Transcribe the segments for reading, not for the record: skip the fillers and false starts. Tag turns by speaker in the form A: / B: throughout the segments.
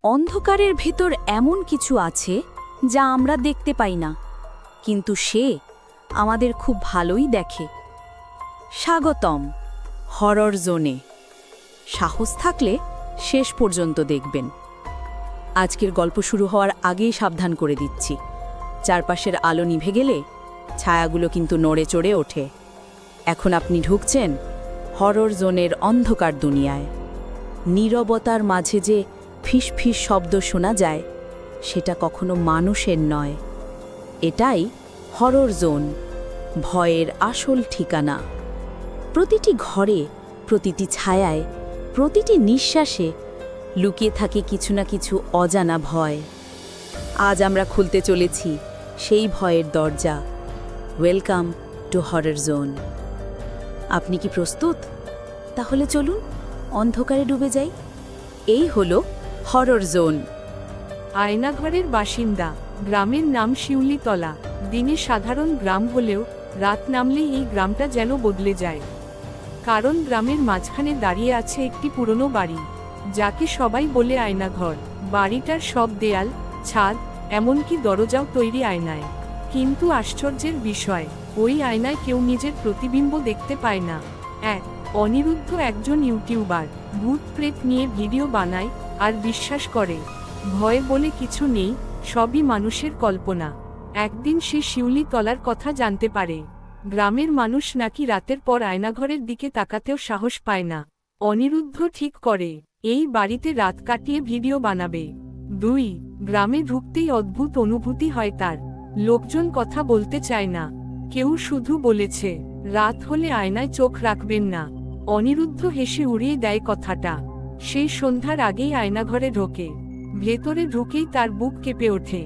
A: অন্ধকারের ভেতর এমন কিছু আছে যা আমরা দেখতে পাই না, কিন্তু সে আমাদের খুব ভালোই দেখে। স্বাগতম হরর জোনে। সাহস থাকলে শেষ পর্যন্ত দেখবেন। আজকের গল্প শুরু হওয়ার আগেই সাবধান করে দিচ্ছি, চারপাশের আলো নিভে গেলে ছায়াগুলো কিন্তু নড়ে চড়ে ওঠে। এখন আপনি ঢুকছেন হরর জোনের অন্ধকার দুনিয়ায়। নীরবতার মাঝে যে ফিসফিস শব্দ শোনা যায়, সেটা কখনো মানুষের নয়। এটাই হরর জোন, ভয়ের আসল ঠিকানা। প্রতিটি ঘরে, প্রতিটি ছায়ায়, প্রতিটি নিঃশ্বাসে লুকিয়ে থাকে কিছু না কিছু অজানা ভয়। আজ আমরা খুলতে চলেছি সেই ভয়ের দরজা। Welcome to horror zone. আপনি কি প্রস্তুত? তাহলে চলুন অন্ধকারে ডুবে যাই। এই হলো হরর জোন।
B: আয়নাঘরের বাসিন্দা। গ্রামের নাম শিউলিতলা। দিনে সাধারণ গ্রাম হলেও রাত নামলে এই গ্রামটা যেন বদলে যায়। কারণ গ্রামের মাঝখানে দাঁড়িয়ে আছে একটি পুরনো বাড়ি, যাকে সবাই বলে আয়নাঘর। বাড়িটার সব দেয়াল, ছাদ, এমনকি দরজাও তৈরি আয়নায়। কিন্তু আশ্চর্যের বিষয়, ওই আয়নায় কেউ নিজের প্রতিবিম্ব দেখতে পায় না। অনিরুদ্ধ একজন ইউটিউবার, ভূত প্রেত নিয়ে ভিডিও বানায় আর বিশ্বাস করে ভয় বলে কিছু নেই, সবই মানুষের কল্পনা। একদিন সে শিউলিতলার কথা জানতে পারে। গ্রামের মানুষ নাকি রাতের পর আয়নাঘরের দিকে তাকাতেও সাহস পায় না। অনিরুদ্ধ ঠিক করে এই বাড়িতে রাত কাটিয়ে ভিডিও বানাবে। 2. গ্রামে ঢুকতেই অদ্ভুত অনুভূতি হয় তার। লোকজন কথা বলতে চায় না, কেউ শুধু বলেছে রাত হলে আয়নায় চোখ রাখবেন না। অনিরুদ্ধ হেসে উড়িয়ে দেয় কথাটা। সেই সন্ধ্যার আগেই আয়নাঘরে ঢোকে। ভেতরে ঢুকেই তার বুক কেঁপে ওঠে।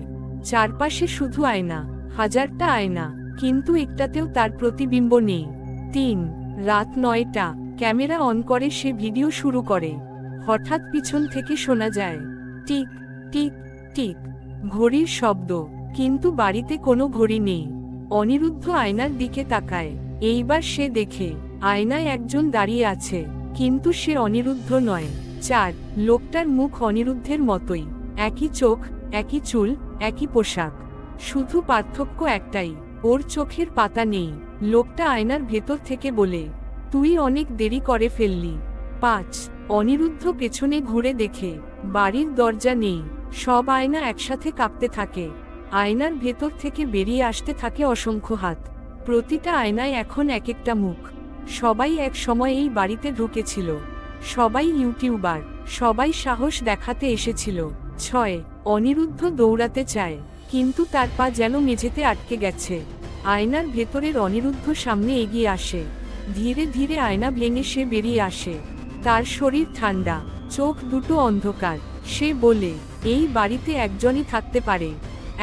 B: চারপাশে শুধু আয়না, হাজারটা আয়না, কিন্তু একটাতেও তার প্রতিবিম্ব নেই। 3. রাত 9টা। ক্যামেরা অন করে সে ভিডিও শুরু করে। হঠাৎ পিছন থেকে শোনা যায় টিক টিক টিক, ঘড়ির শব্দ, কিন্তু বাড়িতে কোনো ঘড়ি নেই। অনিরুদ্ধ আয়নার দিকে তাকায়। এইবার সে দেখে আয়নায় একজন দাঁড়িয়ে আছে, কিন্তু সে অনিরুদ্ধ নয়। 4. লোকটার মুখ অনিরুদ্ধের মতোই, একই চোখ, একই চুল, একই পোশাক। শুধু পার্থক্য একটাই, ওর চোখের পাতা নেই। লোকটা আয়নার ভেতর থেকে বলে, তুই অনেক দেরি করে ফেললি। 5. অনিরুদ্ধ পেছনে ঘুরে দেখে বাড়ির দরজা নেই, সব আয়না একসাথে কাঁপতে থাকে। আয়নার ভেতর থেকে বেরিয়ে আসতে থাকে অসংখ্য হাত। প্রতিটা আয়নায় এখন এক একটা মুখ। সবাই এক সময় এই বাড়িতে ঢুকেছিল। সবাই ইউটিউবার, সবাই সাহস দেখাতে এসেছিল। 6. অনিরুদ্ধ দৌড়াতে চায়, কিন্তু তার পা যেন মেঝেতে আটকে গেছে। আয়নার ভেতরের অনিরুদ্ধ সামনে এগিয়ে আসে। ধীরে ধীরে আয়না ভেঙে সে বেরিয়ে আসে। তার শরীর ঠান্ডা, চোখ দুটো অন্ধকার। সে বলে, এই বাড়িতে একজনই থাকতে পারে,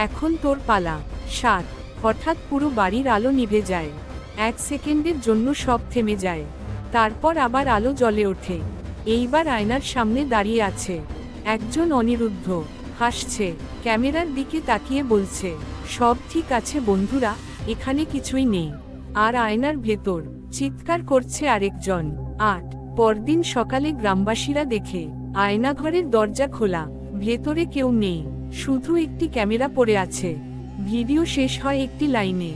B: এখন তোর পালা। 7. হঠাৎ পুরো বাড়ির আলো নিভে যায়। 1 সেকেন্ডের জন্য সব থেমে যায়। তারপর আবার আলো জ্বলে ওঠে। এইবার আয়নার সামনে দাঁড়িয়ে আছে একজন অনিরুদ্ধ, হাসছে, ক্যামেরার দিকে তাকিয়ে বলছে, সব ঠিক আছে বন্ধুরা, এখানে কিছুই নেই। আর আয়নার ভেতর চিৎকার করছে আরেকজন। 8. পরদিন সকালে গ্রামবাসীরা দেখে আয়নাঘরের দরজা খোলা, ভেতরে কেউ নেই, শুধু একটি ক্যামেরা পড়ে আছে। ভিডিও শেষ হয় একটি লাইনে,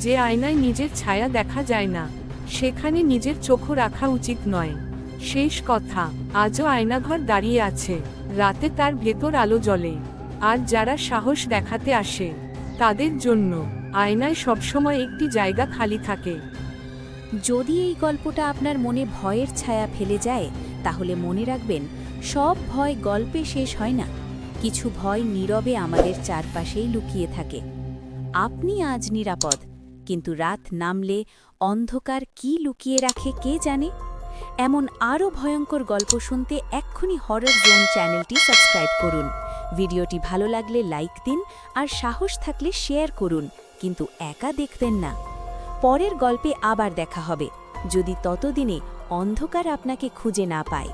B: যে আয়নায় নিজের ছায়া দেখা যায় না, সেখানে নিজের চোখও রাখা উচিত নয়। শেষ কথা, আজও আয়নাঘর দাঁড়িয়ে আছে, রাতে তার ভেতর আলো জ্বলে। আর যারা সাহস দেখাতে আসে, তাদের জন্য আয়নায় সবসময় একটি জায়গা খালি থাকে।
A: যদি এই গল্পটা আপনার মনে ভয়ের ছায়া ফেলে যায়, তাহলে মনে রাখবেন, সব ভয় গল্পে শেষ হয় না। কিছু ভয় নীরবে আমাদের চারপাশেই লুকিয়ে থাকে। আপনি আজ নিরাপদ, কিন্তু রাত নামলে অন্ধকার কি লুকিয়ে রাখে কে জানে। এমন আরও ভয়ঙ্কর গল্প শুনতে এক্ষুনি হরর জোন চ্যানেলটি সাবস্ক্রাইব করুন। ভিডিওটি ভালো লাগলে লাইক দিন, আর সাহস থাকলে শেয়ার করুন, কিন্তু একা দেখবেন না। পরের গল্পে আবার দেখা হবে, যদি ততদিনে অন্ধকার আপনাকে খুঁজে না পায়।